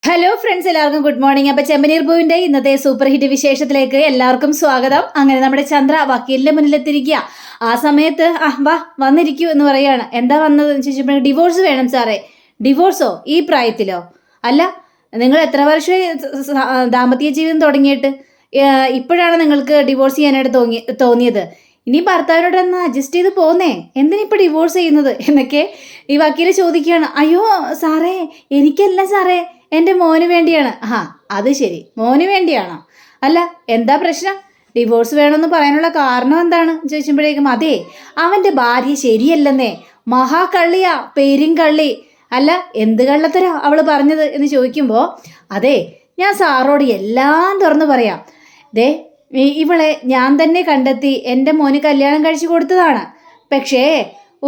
Hello friends, എല്ലാവർക്കും good morning. അപ്പൊ ചെമ്പനീർ പൂവിന്റെ ഇന്നത്തെ സൂപ്പർ ഹിറ്റ് വിശേഷത്തിലേക്ക് എല്ലാവർക്കും സ്വാഗതം. അങ്ങനെ നമ്മുടെ ചന്ദ്ര വക്കീലിന്റെ മുന്നിലെത്തിരിക്കുക. ആ സമയത്ത് വാ വന്നിരിക്കൂ എന്ന് പറയാണ്. എന്താ വന്നത് എന്ന് ചോദിച്ചപ്പോൾ ഡിവോഴ്സ് വേണം സാറേ. ഡിവോഴ്സോ? ഈ പ്രായത്തിലോ? അല്ല, നിങ്ങൾ എത്ര വർഷം ദാമ്പത്യ ജീവിതം തുടങ്ങിയിട്ട് ഇപ്പോഴാണ് നിങ്ങൾക്ക് ഡിവോഴ്സ് ചെയ്യാനായിട്ട് തോന്നിയത്? ഇനി ഭർത്താവിനോട് ഒന്ന് അഡ്ജസ്റ്റ് ചെയ്ത് പോന്നേ, എന്തിനിപ്പോൾ ഡിവോഴ്സ് ചെയ്യുന്നത് എന്നൊക്കെ ഈ വക്കീല് ചോദിക്കുകയാണ്. അയ്യോ സാറേ, എനിക്കല്ല സാറേ, എൻ്റെ മോന് വേണ്ടിയാണ്. അത് ശരി, മോന് വേണ്ടിയാണോ? അല്ല, എന്താ പ്രശ്നം? ഡിവോഴ്സ് വേണമെന്ന് പറയാനുള്ള കാരണം എന്താണ് ചോദിച്ചപ്പോഴേക്കും അതെ, അവൻ്റെ ഭാര്യ ശരിയല്ലെന്നേ, മഹാകള്ളിയാ, പെരുങ്കള്ളി. അല്ല, എന്ത് കള്ളത്തരാ അവൾ പറഞ്ഞത് എന്ന് ചോദിക്കുമ്പോൾ അതെ, ഞാൻ സാറോട് എല്ലാം തുറന്നു പറയാം. ദേ, ഇവളെ ഞാൻ തന്നെ കണ്ടെത്തി എൻ്റെ മോന് കല്യാണം കഴിച്ചു കൊടുത്തതാണ്. പക്ഷേ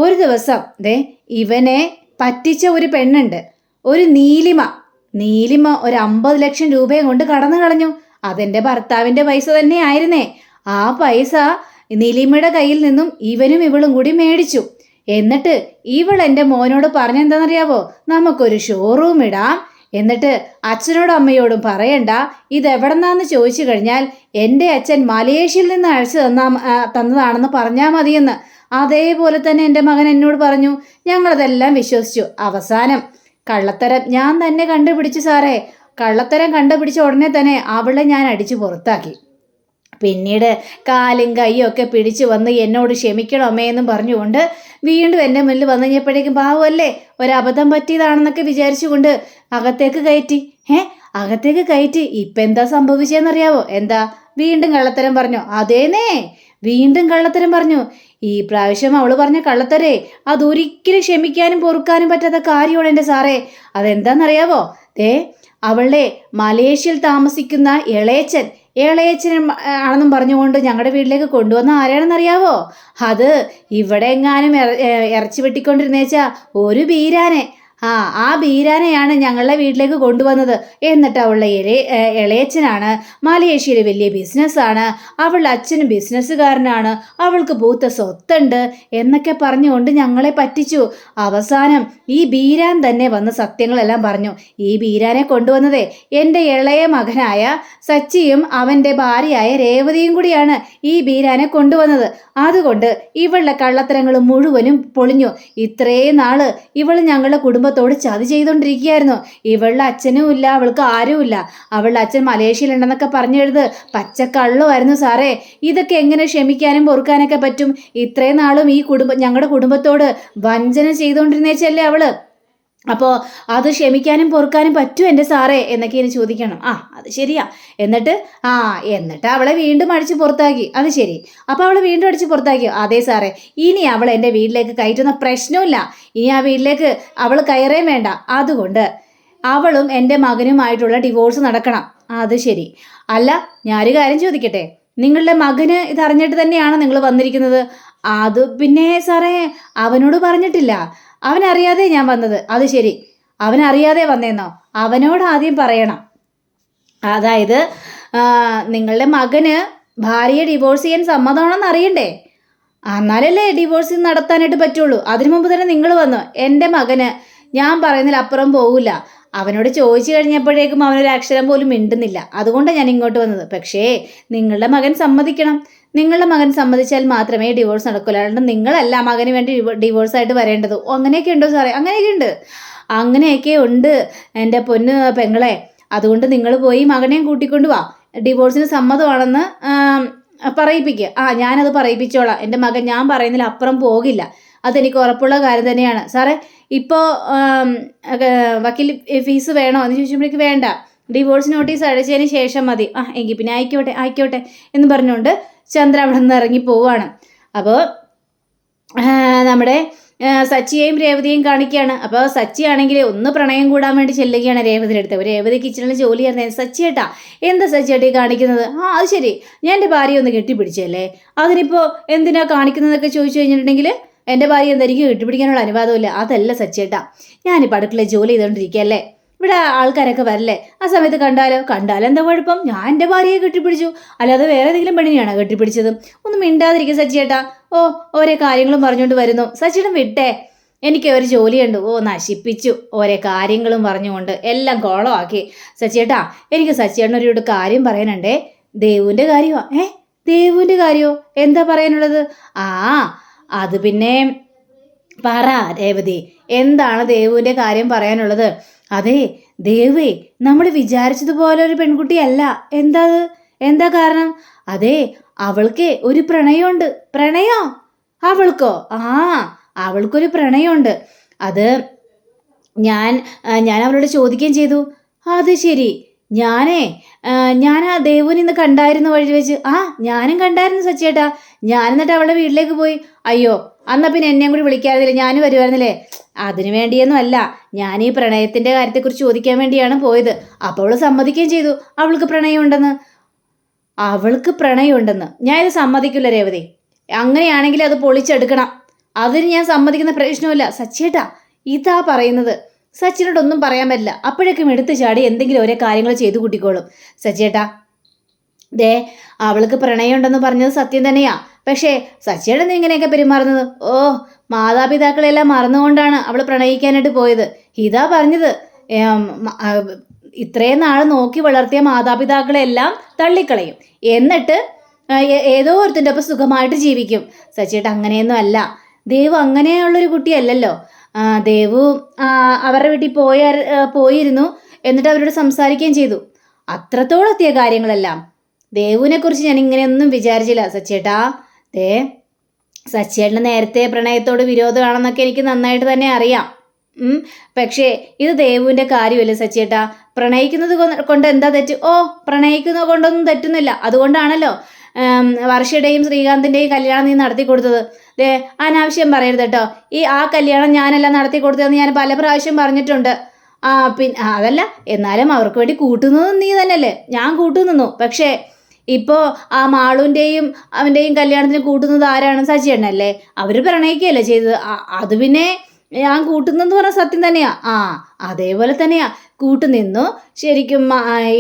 ഒരു ദിവസം ഇവനെ പറ്റിച്ച ഒരു പെണ്ണുണ്ട്, ഒരു നീലിമ ഒരു 50 ലക്ഷം രൂപയും കൊണ്ട് കടന്നു കളഞ്ഞു. അതെൻ്റെ ഭർത്താവിൻ്റെ പൈസ തന്നെ ആയിരുന്നേ. ആ പൈസ നീലിമയുടെ കയ്യിൽ നിന്നും ഇവനും ഇവളും കൂടി മേടിച്ചു. എന്നിട്ട് ഇവൾ എൻ്റെ മോനോട് പറഞ്ഞെന്താണെന്നറിയാവോ? നമുക്കൊരു ഷോറൂം ഇടാം, എന്നിട്ട് അച്ഛനോടും അമ്മയോടും പറയണ്ട, ഇതെവിടെന്നാന്ന് ചോദിച്ചു കഴിഞ്ഞാൽ എൻ്റെ അച്ഛൻ മലേഷ്യയിൽ നിന്ന് അയച്ചു തന്നതാണെന്ന് പറഞ്ഞാൽ മതിയെന്ന്. അതേപോലെ തന്നെ എൻ്റെ മകൻ എന്നോട് പറഞ്ഞു. ഞങ്ങളതെല്ലാം വിശ്വസിച്ചു. അവസാനം കള്ളത്തരം ഞാൻ തന്നെ കണ്ടുപിടിച്ചു സാറേ. കള്ളത്തരം കണ്ടുപിടിച്ച ഉടനെ തന്നെ അവളെ ഞാൻ അടിച്ചു പുറത്താക്കി. പിന്നീട് കാലും കൈയും ഒക്കെ പിടിച്ചു വന്ന് എന്നോട് ക്ഷമിക്കണം അമ്മയെന്നും പറഞ്ഞുകൊണ്ട് വീണ്ടും എൻ്റെ മുന്നിൽ വന്നു കഴിഞ്ഞപ്പോഴേക്കും പാവമല്ലേ, ഒരബദ്ധം പറ്റിയതാണെന്നൊക്കെ വിചാരിച്ചുകൊണ്ട് അകത്തേക്ക് കയറ്റി. അകത്തേക്ക് കയറ്റി. ഇപ്പം എന്താ സംഭവിച്ചതെന്നറിയാവോ? എന്താ? വീണ്ടും കള്ളത്തരം പറഞ്ഞു. അതേനേ, വീണ്ടും കള്ളത്തരം പറഞ്ഞു. ഈ പ്രാവശ്യം അവൾ പറഞ്ഞ കള്ളത്തരേ അതൊരിക്കലും ക്ഷമിക്കാനും പൊറുക്കാനും പറ്റാത്ത കാര്യമാണ് എൻ്റെ സാറേ. അതെന്താണെന്നറിയാവോ? അവളുടെ മലേഷ്യയിൽ താമസിക്കുന്ന ഇളയച്ചൻ ആണെന്നും പറഞ്ഞുകൊണ്ട് ഞങ്ങളുടെ വീട്ടിലേക്ക് കൊണ്ടുവന്ന ആരാണെന്നറിയാവോ? അത് ഇവിടെ എങ്ങാനും ഇറച്ചി വെട്ടിക്കൊണ്ടിരുന്നേച്ചാ ഒരു ബീരാനെ. ആ ബീരാനെയാണ് ഞങ്ങളുടെ വീട്ടിലേക്ക് കൊണ്ടുവന്നത്. എന്നിട്ട് അവളുടെ ഇളയച്ചനാണ് മലേഷ്യയിൽ വലിയ ബിസിനസ്സാണ്, അവളുടെ അച്ഛനും ബിസിനസ്സുകാരനാണ്, അവൾക്ക് പൂത്ത സ്വത്തുണ്ട് എന്നൊക്കെ പറഞ്ഞുകൊണ്ട് ഞങ്ങളെ പറ്റിച്ചു. അവസാനം ഈ ബീരാൻ തന്നെ വന്ന് സത്യങ്ങളെല്ലാം പറഞ്ഞു. ഈ ബീരാനെ കൊണ്ടുവന്നതേ എൻ്റെ ഇളയ മകനായ സച്ചിയും അവൻ്റെ ഭാര്യയായ രേവതിയും കൂടിയാണ് ഈ ബീരാനെ കൊണ്ടുവന്നത്. അതുകൊണ്ട് ഇവളുടെ കള്ളത്തരങ്ങൾ മുഴുവനും പൊളിഞ്ഞു. ഇത്രയും നാള് ഇവൾ ഞങ്ങളുടെ കുടുംബത്തോട് ചതി ചെയ്തുകൊണ്ടിരിക്കുകയായിരുന്നു. ഇവളുടെ അച്ഛനും ഇല്ല, അവൾക്ക് ആരുമില്ല. അവളുടെ അച്ഛൻ മലേഷ്യയിലുണ്ടെന്നൊക്കെ പറഞ്ഞെഴുത് പച്ചക്കള്ളുമായിരുന്നു സാറേ. ഇതൊക്കെ എങ്ങനെ ക്ഷമിക്കാനും പൊറുക്കാനൊക്കെ പറ്റും? ഇത്രയും നാളും ഞങ്ങളുടെ കുടുംബത്തോട് വഞ്ചന ചെയ്തുകൊണ്ടിരുന്നേച്ചല്ലേ അവള്. അപ്പോൾ അത് ക്ഷമിക്കാനും പൊറുക്കാനും പറ്റും എൻ്റെ സാറേ എന്നൊക്കെ ഇനി ചോദിക്കണം. അത് ശരിയാ. എന്നിട്ട് അവളെ വീണ്ടും അടിച്ച് പുറത്താക്കി. അത് ശരി, അപ്പോൾ അവളെ വീണ്ടും അടിച്ച് പുറത്താക്കി. അതെ സാറേ, ഇനി അവൾ എൻ്റെ വീട്ടിലേക്ക് കയറ്റുന്ന പ്രശ്നമില്ല. ഇനി ആ വീട്ടിലേക്ക് അവൾ കയറേം വേണ്ട. അതുകൊണ്ട് അവളും എൻ്റെ മകനുമായിട്ടുള്ള ഡിവോഴ്സ് നടക്കണം. അത് ശരി. അല്ല, ഞാനൊരു കാര്യം ചോദിക്കട്ടെ, നിങ്ങളുടെ മകന് ഇതറിഞ്ഞിട്ട് തന്നെയാണ് നിങ്ങൾ വന്നിരിക്കുന്നത്? അത് പിന്നെ സാറേ, അവനോട് പറഞ്ഞിട്ടില്ല, അവനറിയാതെ ഞാൻ വന്നത്. അത് ശരി, അവനറിയാതെ വന്നേന്നോ? അവനോട് ആദ്യം പറയണം. അതായത് നിങ്ങളുടെ മകന് ഭാര്യയെ ഡിവോഴ്സ് ചെയ്യാൻ സമ്മതമാണെന്ന് അറിയണ്ടേ? എന്നാലല്ലേ ഡിവോഴ്സ് നടത്താനായിട്ട് പറ്റുള്ളൂ. അതിനു മുമ്പ് തന്നെ നിങ്ങൾ വന്നു. എൻ്റെ മകന് ഞാൻ പറയുന്നതിലപ്പുറം പോകില്ല. അവനോട് ചോദിച്ചു കഴിഞ്ഞപ്പോഴേക്കും അവനൊരു അക്ഷരം പോലും മിണ്ടുന്നില്ല. അതുകൊണ്ടാണ് ഞാൻ ഇങ്ങോട്ട് വന്നത്. പക്ഷേ നിങ്ങളുടെ മകൻ സമ്മതിക്കണം. നിങ്ങളുടെ മകൻ സമ്മതിച്ചാൽ മാത്രമേ ഡിവോഴ്സ് നടക്കില്ല. അല്ലാണ്ട് നിങ്ങളല്ല മകന് വേണ്ടി ഡിവോഴ്സായിട്ട് വരേണ്ടത്. അങ്ങനെയൊക്കെ ഉണ്ടോ സാറേ? അങ്ങനെയൊക്കെ ഉണ്ട് എൻ്റെ പൊന്ന് പെങ്ങളെ. അതുകൊണ്ട് നിങ്ങൾ പോയി മകനെയും കൂട്ടിക്കൊണ്ട് വാ. ഡിവോഴ്സിന് സമ്മതമാണെന്ന് പറയിപ്പിക്കുക. ഞാനത് പറയിപ്പിച്ചോളാം. എൻ്റെ മകൻ ഞാൻ പറയുന്നതിൽ അപ്പുറം പോകില്ല. അതെനിക്ക് ഉറപ്പുള്ള കാര്യം തന്നെയാണ് സാറേ. ഇപ്പോൾ വക്കീൽ ഫീസ് വേണോ എന്ന് ചോദിച്ചപ്പോഴേക്ക് വേണ്ട, ഡിവോഴ്സ് നോട്ടീസ് അയച്ചതിന് ശേഷം മതി. എങ്കിൽ പിന്നെ ആയിക്കോട്ടെ എന്ന് പറഞ്ഞുകൊണ്ട് ചന്ദ്ര അവിടെ നിന്ന് ഇറങ്ങി പോവാണ്. അപ്പോൾ നമ്മുടെ സച്ചിയെയും രേവതിയെയും കാണിക്കുകയാണ്. അപ്പോൾ സച്ചി ആണെങ്കിൽ ഒന്ന് പ്രണയം കൂടാൻ വേണ്ടി ചെല്ലുകയാണ് രേവതിയുടെ അടുത്ത്. രേവതി കിച്ചണിൽ ജോലി ചെയ്യുന്നത്. സച്ചിയേട്ടാ, എന്താ സച്ചിയേട്ടാ കാണിക്കുന്നത്? അത് ശരി, ഞാൻ എൻ്റെ ഭാര്യയെ ഒന്ന് കെട്ടിപ്പിടിച്ചല്ലേ, അതിനിപ്പോൾ എന്തിനാ കാണിക്കുന്നതൊക്കെ ചോദിച്ചു കഴിഞ്ഞിട്ടുണ്ടെങ്കിൽ എൻ്റെ ഭാര്യ എന്തായിരിക്കും കെട്ടിപ്പിടിക്കാനുള്ള അനുവാദമില്ല. അതല്ല സച്ചിയേട്ടാ, ഞാനിപ്പോൾ അടുക്കളയിൽ ജോലി ചെയ്തുകൊണ്ടിരിക്കുകയല്ലേ, ഇവിടെ ആൾക്കാരൊക്കെ വരല്ലേ, ആ സമയത്ത് കണ്ടാലോ എന്താ കുഴപ്പം? ഞാൻ എൻ്റെ ഭാര്യയെ കെട്ടിപ്പിടിച്ചു, അല്ലാതെ വേറെ ഏതെങ്കിലും പെണ്ണിനെയാണോ കെട്ടിപ്പിടിച്ചത്? ഒന്നും മിണ്ടാതിരിക്കും സച്ചിയേട്ടാ. ഓരോ കാര്യങ്ങളും പറഞ്ഞുകൊണ്ട് വരുന്നു. സച്ചിയുടെ വിട്ടേ, എനിക്ക് ഒരു ജോലിയുണ്ട്. ഓ നശിപ്പിച്ചു, ഓരോ കാര്യങ്ങളും പറഞ്ഞുകൊണ്ട് എല്ലാം കോളമാക്കി. സച്ചിയേട്ടാ, എനിക്ക് സച്ചിയേട്ടനൊരു കാര്യം പറയാനുണ്ടേ. ദേവുവിൻ്റെ കാര്യമോ? ദേവുവിൻ്റെ കാര്യമോ? എന്താ പറയാനുള്ളത്? ആ അത് പിന്നെ പറ രേവതി, എന്താണ് ദേവുവിൻ്റെ കാര്യം പറയാനുള്ളത്? അതെ, ദേവേ നമ്മൾ വിചാരിച്ചതുപോലെ ഒരു പെൺകുട്ടിയല്ല. എന്താ കാരണം? അതെ, അവൾക്ക് ഒരു പ്രണയമുണ്ട്. പ്രണയോ? അവൾക്കോ? അവൾക്കൊരു പ്രണയമുണ്ട്. അത് ഞാൻ അവളോട് ചോദിക്കുകയും ചെയ്തു. അത് ശരി. ഞാൻ ആ ദേവുവിനെ ഇന്ന് കണ്ടായിരുന്നു വഴി വെച്ച്. ഞാനും കണ്ടായിരുന്നു സച്ചിയേട്ടാ. ഞാൻ എന്നിട്ട് അവളുടെ വീട്ടിലേക്ക് പോയി. അയ്യോ, അന്നാ പിന്നെ എന്നെയും കൂടി വിളിക്കാറില്ല, ഞാനും വരുമായിരുന്നില്ലേ? അതിനു വേണ്ടിയൊന്നും അല്ല, ഞാൻ ഈ പ്രണയത്തിൻ്റെ കാര്യത്തെക്കുറിച്ച് ചോദിക്കാൻ വേണ്ടിയാണ് പോയത്. അപ്പോൾ അവൾ സമ്മതിക്കുകയും ചെയ്തു അവൾക്ക് പ്രണയമുണ്ടെന്ന്. ഞാൻ ഇത് സമ്മതിക്കില്ല രേവതി. അങ്ങനെയാണെങ്കിൽ അത് പൊളിച്ചെടുക്കണം. അതിന് ഞാൻ സമ്മതിക്കുന്ന പ്രശ്നമില്ല. സച്ചിയേട്ടാ, ഇതാ പറയുന്നത്. സച്ചിനോടൊന്നും പറയാൻ പറ്റില്ല. അപ്പോഴേക്കും എടുത്തു ചാടി എന്തെങ്കിലും ഓരോ കാര്യങ്ങൾ ചെയ്തു കൂട്ടിക്കോളും. സച്ചിയേട്ടാ, അവൾക്ക് പ്രണയമുണ്ടെന്ന് പറഞ്ഞത് സത്യം തന്നെയാ. പക്ഷേ സച്ചിയേട്ടൻ ഇങ്ങനെയൊക്കെ പെരുമാറുന്നത്? മാതാപിതാക്കളെല്ലാം മറന്നുകൊണ്ടാണ് അവൾ പ്രണയിക്കാനായിട്ട് പോയത്. ഇതാ പറഞ്ഞത്. ഇത്രയും നാൾ നോക്കി വളർത്തിയ മാതാപിതാക്കളെല്ലാം തള്ളിക്കളയും, എന്നിട്ട് ഏതോ ഒരുത്തിൻ്റെ ഒപ്പം സുഖമായിട്ട് ജീവിക്കും. സച്ചിയേട്ടൻ അങ്ങനെയൊന്നും അല്ല. ദേവു അങ്ങനെയുള്ളൊരു കുട്ടിയല്ലല്ലോ. ദേവു അവരുടെ വീട്ടിൽ പോയിരുന്നു, എന്നിട്ട് അവരോട് സംസാരിക്കുകയും ചെയ്തു. അത്രത്തോളം എത്തിയ കാര്യങ്ങളെല്ലാം. ദേവുവിനെ കുറിച്ച് ഞാൻ ഇങ്ങനെയൊന്നും വിചാരിച്ചില്ല സച്ചിയേട്ടാ. സച്ചിയേട്ടന് നേരത്തെ പ്രണയത്തോട് വിരോധമാണെന്നൊക്കെ എനിക്ക് നന്നായിട്ട് തന്നെ അറിയാം. പക്ഷേ ഇത് ദേവുവിൻ്റെ കാര്യമല്ലേ സച്ചിയേട്ടാ? പ്രണയിക്കുന്നത് കൊണ്ട് എന്താ തെറ്റ്? പ്രണയിക്കുന്നത് കൊണ്ടൊന്നും തെറ്റുന്നില്ല. അതുകൊണ്ടാണല്ലോ വർഷയുടെയും ശ്രീകാന്തിൻ്റെയും കല്യാണം നീ നടത്തി കൊടുത്തത്. അനാവശ്യം പറയരുത് കേട്ടോ. ആ കല്യാണം ഞാനല്ല നടത്തി കൊടുത്തതെന്ന് ഞാൻ പല പ്രാവശ്യം പറഞ്ഞിട്ടുണ്ട്. പിന്നെ അതല്ല, എന്നാലും അവർക്ക് വേണ്ടി കൂട്ടുന്നത് നീ തന്നെയല്ലേ? ഞാൻ കൂട്ടുനിന്നു. പക്ഷേ ഇപ്പോൾ ആ മാളുവിൻ്റെയും അവൻ്റെയും കല്യാണത്തിന് കൂട്ടുന്നത് ആരാണ്? സച്ചിയേട്ടനല്ലേ? അവർ പ്രണയിക്കുകയല്ലേ ചെയ്തത്. അത് പിന്നെ ഞാൻ കൂട്ടുന്നെന്ന് പറഞ്ഞ സത്യം തന്നെയാ. അതേപോലെ തന്നെയാ കൂട്ടുനിന്നു. ശരിക്കും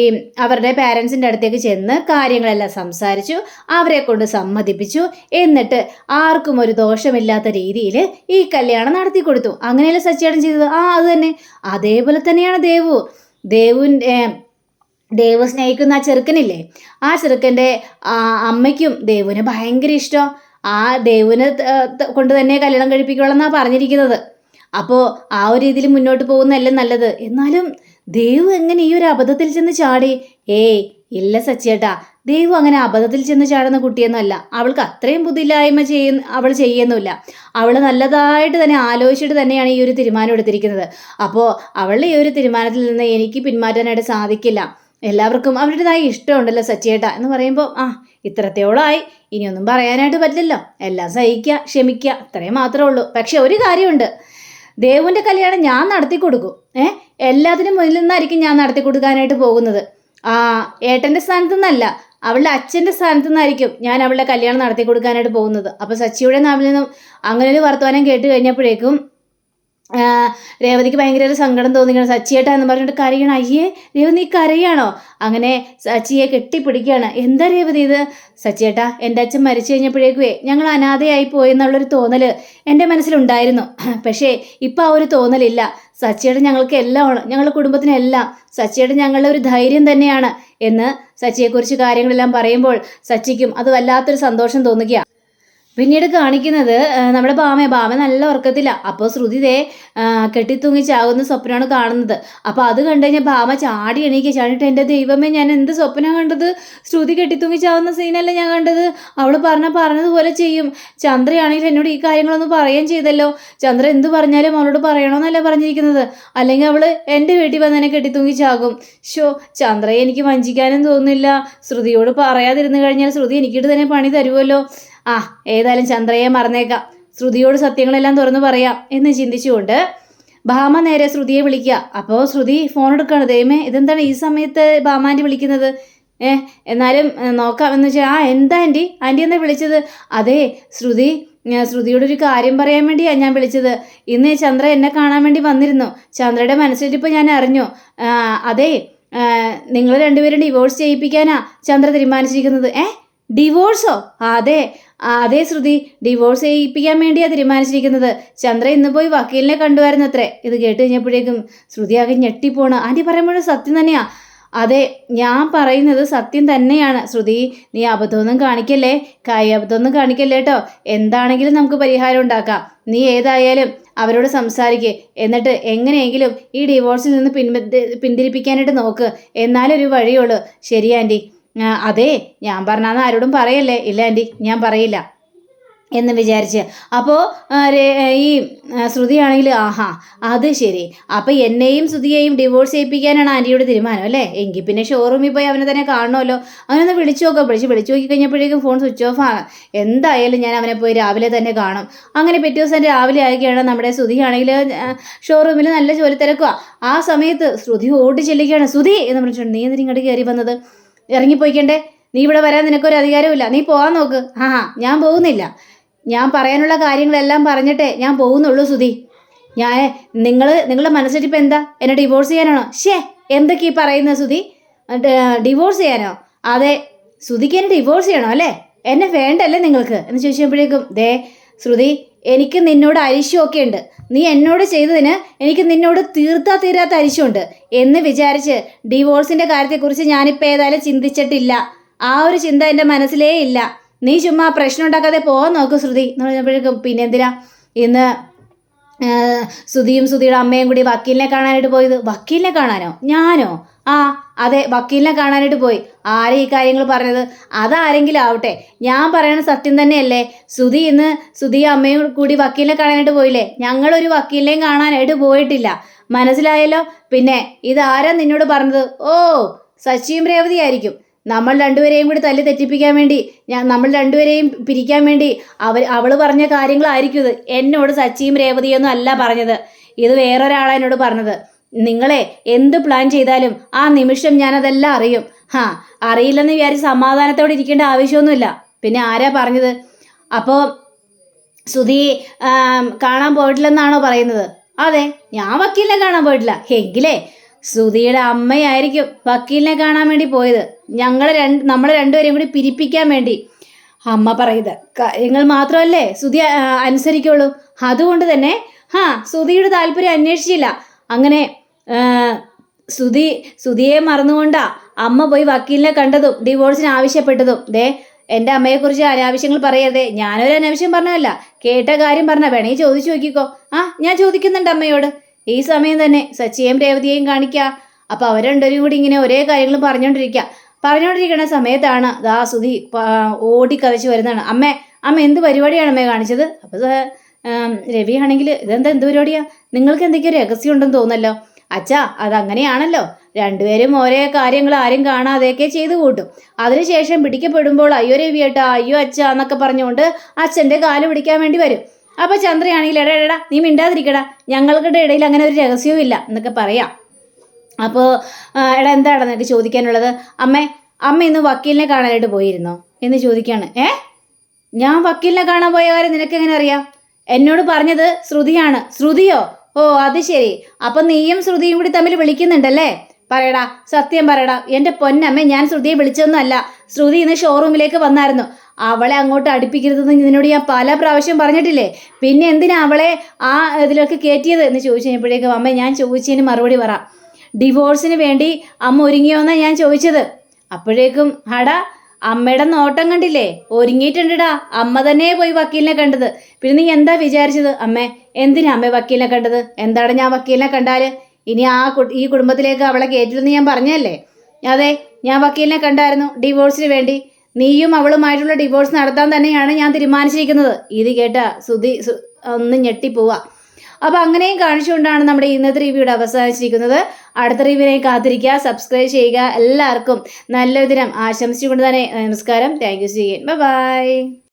ഈ അവരുടെ പാരൻസിൻ്റെ അടുത്തേക്ക് ചെന്ന് കാര്യങ്ങളെല്ലാം സംസാരിച്ചു, അവരെ കൊണ്ട് സമ്മതിപ്പിച്ചു. എന്നിട്ട് ആർക്കും ഒരു ദോഷമില്ലാത്ത രീതിയിൽ ഈ കല്യാണം നടത്തി കൊടുത്തു. അങ്ങനെയല്ലേ സച്ചിയേട്ടൻ ചെയ്തത്? അത് തന്നെ. അതേപോലെ തന്നെയാണ് ദേവു സ്നേഹിക്കുന്ന ആ ചെറുക്കനില്ലേ, ആ ചെറുക്കൻ്റെ അമ്മയ്ക്കും ദേവുവിനെ ഭയങ്കര ഇഷ്ടം. ആ ദേവുവിനെ കൊണ്ട് തന്നെ കല്യാണം കഴിപ്പിക്കുള്ളെന്നാണ് പറഞ്ഞിരിക്കുന്നത്. അപ്പോൾ ആ ഒരു രീതിയിൽ മുന്നോട്ട് പോകുന്നതല്ലേ നല്ലത്. എന്നാലും ദേവു എങ്ങനെ ഈ ഒരു അബദ്ധത്തിൽ ചെന്ന് ചാടി? ഇല്ല സച്ചിയേട്ടാ, ദേവു അങ്ങനെ അബദ്ധത്തിൽ ചെന്ന് ചാടുന്ന കുട്ടിയൊന്നുമല്ല. അവൾക്ക് അത്രയും ബുദ്ധിയില്ലായ്മ അവൾ ചെയ്യുന്നില്ല. അവൾ നല്ലതായിട്ട് തന്നെ ആലോചിച്ചിട്ട് തന്നെയാണ് ഈ ഒരു തീരുമാനം എടുത്തിരിക്കുന്നത്. അപ്പോൾ അവളുടെ ഈ ഒരു തീരുമാനത്തിൽ നിന്ന് എനിക്ക് പിന്മാറ്റാനായിട്ട് സാധിക്കില്ല. എല്ലാവർക്കും അവരുടേതായ ഇഷ്ടമുണ്ടല്ലോ സച്ചിയേട്ടാ എന്ന് പറയുമ്പോൾ ഇത്രത്തോളമായി, ഇനിയൊന്നും പറയാനായിട്ട് പറ്റില്ലല്ലോ. എല്ലാം സഹിക്കുക, ക്ഷമിക്കുക, അത്രയും മാത്രമേ ഉള്ളൂ. പക്ഷെ ഒരു കാര്യമുണ്ട്, ദേവുവിൻ്റെ കല്യാണം ഞാൻ നടത്തി കൊടുക്കും. എല്ലാത്തിനും മുന്നിൽ നിന്നായിരിക്കും ഞാൻ നടത്തി കൊടുക്കാനായിട്ട് പോകുന്നത്. ഏട്ടൻ്റെ സ്ഥാനത്തു നിന്നല്ല, അവളുടെ അച്ഛൻ്റെ സ്ഥാനത്തു നിന്നായിരിക്കും ഞാൻ അവളുടെ കല്യാണം നടത്തി കൊടുക്കാനായിട്ട് പോകുന്നത്. അപ്പോൾ സച്ചിയുടെ നാവിൽ നിന്നും അങ്ങനെ ഒരു വർത്തമാനം കേട്ട് കഴിഞ്ഞപ്പോഴേക്കും രേവതിക്ക് ഭയങ്കര ഒരു സങ്കടം തോന്നിക്കണം. സച്ചിയേട്ടാ എന്ന് പറഞ്ഞിട്ട് കരയണം. അയ്യേ രേവതി, നീ കരയാണോ? അങ്ങനെ സച്ചിയെ കെട്ടിപ്പിടിക്കുകയാണ്. എന്താ രേവതി ഇത്? സച്ചിയേട്ടാ, എൻ്റെ അച്ഛൻ മരിച്ചു കഴിഞ്ഞപ്പോഴേക്കുവേ ഞങ്ങൾ അനാഥയായി പോയെന്നുള്ളൊരു തോന്നൽ എൻ്റെ മനസ്സിലുണ്ടായിരുന്നു. പക്ഷേ ഇപ്പം ആ ഒരു തോന്നലില്ല. സച്ചിയേട്ടൻ ഞങ്ങൾക്ക് എല്ലാമാണ്, ഞങ്ങളുടെ കുടുംബത്തിനെല്ലാം. സച്ചിയേട്ടൻ ഞങ്ങളുടെ ഒരു ധൈര്യം തന്നെയാണ് എന്ന് സച്ചിയെക്കുറിച്ച് കാര്യങ്ങളെല്ലാം പറയുമ്പോൾ സച്ചിക്കും അത് വല്ലാത്തൊരു സന്തോഷം തോന്നുകയാണ്. പിന്നീട് കാണിക്കുന്നത് നമ്മുടെ ഭാമ നല്ല ഉറക്കത്തിലാണ്. അപ്പോൾ ശ്രുതി കെട്ടിത്തൂങ്ങി ചാകുന്ന സ്വപ്നമാണ് കാണുന്നത്. അപ്പോൾ അത് കണ്ടു കഴിഞ്ഞാൽ ഭാമ ചാടി ചാടിയിട്ട് എൻ്റെ ദൈവമേ, ഞാൻ എന്ത് സ്വപ്നം കണ്ടത്? ശ്രുതി കെട്ടിത്തൂങ്ങി ചാവുന്ന സീനല്ല ഞാൻ കണ്ടത്. അവൾ പറഞ്ഞതുപോലെ ചെയ്യും. ചന്ദ്രയാണെങ്കിൽ എന്നോട് ഈ കാര്യങ്ങളൊന്നും പറയുകയും ചെയ്തല്ലോ. ചന്ദ്ര എന്ത് പറഞ്ഞാലും അവളോട് പറയണമെന്നല്ല പറഞ്ഞിരിക്കുന്നത്. അല്ലെങ്കിൽ അവൾ എൻ്റെ വീട്ടിൽ വന്ന് എന്നെ കെട്ടിത്തൂങ്ങി ചാകും. ചന്ദ്രയെ എനിക്ക് വഞ്ചിക്കാനും തോന്നുന്നില്ല. ശ്രുതിയോട് പറയാതിരുന്നു കഴിഞ്ഞാൽ ശ്രുതി എനിക്കിട്ട് തന്നെ പണി തരുമല്ലോ. ഏതായാലും ചന്ദ്രയെ മറന്നേക്കാം, ശ്രുതിയോട് സത്യങ്ങളെല്ലാം തുറന്നു പറയാം എന്ന് ചിന്തിച്ചുകൊണ്ട് ഭാമ നേരെ ശ്രുതിയെ വിളിക്കുക. അപ്പോൾ ശ്രുതി ഫോൺ എടുക്കുകയാണ്. ദൈവമേ, ഇതെന്താണ് ഈ സമയത്ത് ഭാമാൻ്റെ വിളിക്കുന്നത്? എന്നാലും നോക്കാം എന്ന് വെച്ചാൽ എന്താ ആൻറ്റി എന്താ വിളിച്ചത്? അതെ ശ്രുതിയോടൊരു കാര്യം പറയാൻ വേണ്ടിയാണ് ഞാൻ വിളിച്ചത്. ഇന്ന് ചന്ദ്ര എന്നെ കാണാൻ വേണ്ടി വന്നിരുന്നു. ചന്ദ്രയുടെ മനസ്സിലിപ്പോൾ ഞാൻ അറിഞ്ഞു. അതെ, നിങ്ങൾ രണ്ടുപേരും ഡിവോഴ്സ് ചെയ്യിപ്പിക്കാനാ ചന്ദ്ര തീരുമാനിച്ചിരിക്കുന്നത്. ഡിവോഴ്സോ? അതെ, അതേ ശ്രുതി, ഡിവോഴ്സ് ചെയ്യിപ്പിക്കാൻ വേണ്ടിയാണ് തീരുമാനിച്ചിരിക്കുന്നത്. ചന്ദ്ര ഇന്ന് പോയി വക്കീലിനെ കണ്ടുവരുന്നു അത്രേ. ഇത് കേട്ട് കഴിഞ്ഞപ്പോഴേക്കും ശ്രുതി ആകെ ഞെട്ടിപ്പോണ്. ആൻറ്റി പറയുമ്പോഴും സത്യം തന്നെയാ. അതെ, ഞാൻ പറയുന്നത് സത്യം തന്നെയാണ് ശ്രുതി. നീ അബദ്ധമൊന്നും കാണിക്കല്ലേ, അബദ്ധമൊന്നും കാണിക്കല്ലേ കേട്ടോ. എന്താണെങ്കിലും നമുക്ക് പരിഹാരം ഉണ്ടാക്കാം. നീ ഏതായാലും അവരോട് സംസാരിക്കുക. എന്നിട്ട് എങ്ങനെയെങ്കിലും ഈ ഡിവോഴ്സിൽ നിന്ന് പിന്തിരിപ്പിക്കാനായിട്ട് നോക്ക്. എന്നാലൊരു വഴിയുള്ളൂ. ശരി ആൻറ്റി. അതെ, ഞാൻ പറഞ്ഞാന്ന് ആരോടും പറയല്ലേ. ഇല്ല ആൻറ്റി, ഞാൻ പറയില്ല എന്ന് വിചാരിച്ച്. അപ്പോൾ ഈ ശ്രുതിയാണെങ്കിൽ ആഹാ അത് ശരി, അപ്പം എന്നെയും ശ്രുതിയെയും ഡിവോഴ്സ് ചെയ്യിപ്പിക്കാനാണ് ആൻറ്റിയുടെ തീരുമാനം അല്ലേ. എങ്കിൽ പിന്നെ ഷോറൂമിൽ പോയി അവനെ തന്നെ കാണണമല്ലോ. അവനൊന്ന് വിളിച്ചു നോക്കാം. വിളിച്ചു നോക്കി കഴിഞ്ഞപ്പോഴേക്കും ഫോൺ സ്വിച്ച് ഓഫ് ആണ്. എന്തായാലും ഞാൻ അവനെ പോയി രാവിലെ തന്നെ കാണും. അങ്ങനെ പിറ്റേ ദിവസം രാവിലെ ആയിരിക്കുകയാണ്. നമ്മുടെ ശ്രുതിയാണെങ്കിൽ ഷോറൂമിൽ നല്ല ജോലി തിരക്കുക. ആ സമയത്ത് ശ്രുതി ഓടി ചെല്ലുകയാണ്. ശ്രുതി എന്ന് പറഞ്ഞിട്ടുണ്ട്, നീ എന്തിനും ഇങ്ങോട്ട് കയറി വന്നത്? ഇറങ്ങിപ്പോയിക്കണ്ടേ, നീ ഇവിടെ വരാൻ നിനക്കൊരു അധികാരമില്ല. നീ പോകാൻ നോക്ക്. ഞാൻ പോകുന്നില്ല. ഞാൻ പറയാനുള്ള കാര്യങ്ങളെല്ലാം പറഞ്ഞിട്ടേ ഞാൻ പോകുന്നുള്ളൂ ശ്രുതി. നിങ്ങളുടെ മനസ്സിലിപ്പോൾ എന്താ, എന്നെ ഡിവോഴ്സ് ചെയ്യാനാണോ? എന്തൊക്കെയാ പറയുന്നത് ശ്രുതി? ഡിവോഴ്സ് ചെയ്യാനോ? അതെ, ശ്രുതിക്ക് എന്നെ ഡിവോഴ്സ് ചെയ്യണോ അല്ലേ? എന്നെ വേണ്ടല്ലേ നിങ്ങൾക്ക് എന്ന് ചോദിച്ചപ്പോഴേക്കും, ദേ ശ്രുതി, എനിക്ക് നിന്നോട് അരിശമൊക്കെ ഉണ്ട്. നീ എന്നോട് ചെയ്തതിന് എനിക്ക് നിന്നോട് തീരാത്ത അരിശമുണ്ട് എന്ന് വിചാരിച്ച് ഡിവോഴ്സിൻ്റെ കാര്യത്തെക്കുറിച്ച് ഞാനിപ്പോൾ ഏതായാലും ചിന്തിച്ചിട്ടില്ല. ആ ഒരു ചിന്ത എൻ്റെ മനസ്സിലേ ഇല്ല. നീ ചുമ്മാ പ്രശ്നം ഉണ്ടാക്കാതെ പോകാൻ നോക്ക് ശ്രുതി എന്ന് പറഞ്ഞപ്പോഴേക്കും, പിന്നെ എന്തിനാ ഇന്ന് ശ്രുതിയും ശ്രുതിയുടെ അമ്മയും കൂടി വക്കീലിനെ കാണാനായിട്ട് പോയത്? വക്കീലിനെ കാണാനോ? ഞാനോ? അതെ, വക്കീലിനെ കാണാനായിട്ട് പോയി. ആരെ ഈ കാര്യങ്ങൾ പറഞ്ഞത്? അതാരെങ്കിലും ആവട്ടെ, ഞാൻ പറയണ സത്യം തന്നെയല്ലേ. ശ്രുതി ഇന്ന് ശ്രുതിയും അമ്മയും കൂടി വക്കീലിനെ കാണാനായിട്ട് പോയില്ലേ? ഞങ്ങളൊരു വക്കീലിനെയും കാണാനായിട്ട് പോയിട്ടില്ല. മനസ്സിലായല്ലോ? പിന്നെ ഇതാരാ നിന്നോട് പറഞ്ഞത്? സച്ചിയും രേവതി ആയിരിക്കും. നമ്മൾ രണ്ടുപേരെയും കൂടി തല്ലി തെറ്റിപ്പിക്കാൻ വേണ്ടി, നമ്മൾ രണ്ടുപേരെയും പിരിക്കാൻ വേണ്ടി അവൾ പറഞ്ഞ കാര്യങ്ങളായിരിക്കും ഇത്. എന്നോട് സച്ചിയും രേവതിയൊന്നും അല്ല പറഞ്ഞത്. ഇത് വേറൊരാളാണ് എന്നോട് പറഞ്ഞത്. നിങ്ങളെ എന്ത് പ്ലാൻ ചെയ്താലും ആ നിമിഷം ഞാനതെല്ലാം അറിയും. അറിയില്ലെന്ന് വിചാരിച്ച് സമാധാനത്തോടെ ഇരിക്കേണ്ട ആവശ്യമൊന്നുമില്ല. പിന്നെ ആരാ പറഞ്ഞത്? അപ്പോൾ ശ്രുതി കാണാൻ പോയിട്ടില്ലെന്നാണോ പറയുന്നത്? അതെ, ഞാൻ വക്കീലിനെ കാണാൻ പോയിട്ടില്ല. എങ്കിലേ ശ്രുതിയുടെ അമ്മയായിരിക്കും വക്കീലിനെ കാണാൻ വേണ്ടി പോയത്. നമ്മളെ രണ്ടുപേരെയും കൂടി പിരിപ്പിക്കാൻ വേണ്ടി. അമ്മ പറയുന്നത് കാര്യങ്ങൾ മാത്രമല്ലേ ശ്രുതി അനുസരിക്കുള്ളൂ. അതുകൊണ്ട് തന്നെ ശ്രുതിയുടെ താല്പര്യം അന്വേഷിച്ചില്ല. അങ്ങനെ ശ്രുതിയെ മറന്നുകൊണ്ടാ അമ്മ പോയി വക്കീലിനെ കണ്ടതും ഡിവോഴ്സിന് ആവശ്യപ്പെട്ടതും. എൻ്റെ അമ്മയെക്കുറിച്ച് അനാവശ്യങ്ങൾ പറയരുതേ. ഞാനൊരു അനാവശ്യം പറഞ്ഞതല്ല, കേട്ട കാര്യം പറഞ്ഞ. വേണമെങ്കിൽ ചോദിച്ചു നോക്കിക്കോ. ഞാൻ ചോദിക്കുന്നുണ്ട് അമ്മയോട്. ഈ സമയം തന്നെ സച്ചിയെയും രേവതിയെയും കാണിക്കുക. അപ്പോൾ അവർ രണ്ടുപേരും കൂടി ഇങ്ങനെ ഒരേ കാര്യങ്ങളും പറഞ്ഞുകൊണ്ടിരിക്കുന്ന സമയത്താണ് ശ്രുതി ഓടിക്കതച്ച് വരുന്നതാണ്. അമ്മ എന്ത് പരിപാടിയാണ് അമ്മയെ കാണിച്ചത്? അപ്പോൾ രവിയാണെങ്കിൽ ഇതെന്ത് പരിപാടിയാണ്? നിങ്ങൾക്ക് എന്തൊക്കെയോ രഹസ്യം ഉണ്ടെന്ന് തോന്നല്ലോ. അച്ഛാ, അതങ്ങനെയാണല്ലോ. രണ്ടുപേരും ഒരേ കാര്യങ്ങൾ ആരും കാണാതെയൊക്കെ ചെയ്തു കൂട്ടും. അതിനുശേഷം പിടിക്കപ്പെടുമ്പോൾ അയ്യോ രവിയേട്ടാ, അയ്യോ അച്ഛ എന്നൊക്കെ പറഞ്ഞുകൊണ്ട് അച്ഛൻ്റെ കാല് പിടിക്കാൻ വേണ്ടി വരും. അപ്പോൾ ചന്ദ്രയാണെങ്കിൽ എടാ നീ മിണ്ടാതിരിക്കടാ, ഞങ്ങളുടെ ഇടയിൽ അങ്ങനെ ഒരു രഹസ്യവും ഇല്ല എന്നൊക്കെ പറയാം. അപ്പോൾ എന്താണ് നിനക്ക് ചോദിക്കാനുള്ളത്? അമ്മ ഇന്ന് വക്കീലിനെ കാണാനായിട്ട് പോയിരുന്നോ എന്ന് ചോദിക്കുകയാണ്. ഞാൻ വക്കീലിനെ കാണാൻ പോയ കാര്യം നിനക്ക് എങ്ങനെ അറിയാം? എന്നോട് പറഞ്ഞത് ശ്രുതിയാണ്. ശ്രുതിയോ? അത് ശരി. അപ്പം നീയും ശ്രുതിയും കൂടി തമ്മിൽ വിളിക്കുന്നുണ്ടല്ലേ? പറയടാ, സത്യം പറയടാ. എൻ്റെ പൊന്നമ്മ, ഞാൻ ശ്രുതിയെ വിളിച്ചൊന്നും അല്ല. ശ്രുതി ഇന്ന് ഷോറൂമിലേക്ക് വന്നായിരുന്നു. അവളെ അങ്ങോട്ട് അടുപ്പിക്കരുതെന്ന് നിന്നോട് ഞാൻ പല പ്രാവശ്യം പറഞ്ഞിട്ടില്ലേ? പിന്നെ എന്തിനാ അവളെ ഇതിലൊക്കെ കയറ്റിയത് എന്ന് ചോദിച്ചു കഴിഞ്ഞപ്പോഴേക്കും, അമ്മ ഞാൻ ചോദിച്ചതിന് മറുപടി പറ. ഡിവോഴ്സിന് വേണ്ടി അമ്മ ഒരുങ്ങിയോന്നാണ് ഞാൻ ചോദിച്ചത്. അപ്പോഴേക്കും അമ്മയുടെ നോട്ടം കണ്ടില്ലേ? ഒരുങ്ങിയിട്ടുണ്ടാ. അമ്മ തന്നെ പോയി വക്കീലിനെ കണ്ടത്. പിന്നെ നീ എന്താ വിചാരിച്ചത്? എന്തിനാ അമ്മ വക്കീലിനെ കണ്ടത്? എന്താണ് ഞാൻ വക്കീലിനെ കണ്ടാൽ ഇനി ഈ കുടുംബത്തിലേക്ക് അവളെ കയറ്റില്ലെന്ന് ഞാൻ പറഞ്ഞല്ലേ? അതെ, ഞാൻ വക്കീലിനെ കണ്ടായിരുന്നു ഡിവോഴ്സിന് വേണ്ടി. നീയും അവളുമായിട്ടുള്ള ഡിവോഴ്സ് നടത്താൻ തന്നെയാണ് ഞാൻ തീരുമാനിച്ചിരിക്കുന്നത്. ഇത് കേട്ട ശ്രുതി ഒന്ന് ഞെട്ടിപ്പോവാ. അപ്പോൾ അങ്ങനെയും കാണിച്ചുകൊണ്ടാണ് നമ്മുടെ ഇന്നത്തെ റിവ്യൂടെ അവസാനിച്ചിരിക്കുന്നത്. അടുത്ത റിവ്യൂവിനെ കാത്തിരിക്കുക, സബ്സ്ക്രൈബ് ചെയ്യുക. എല്ലാവർക്കും നല്ലൊരു ദിനം ആശംസിച്ചുകൊണ്ട് തന്നെ നമസ്കാരം. Thank you. ബൈ.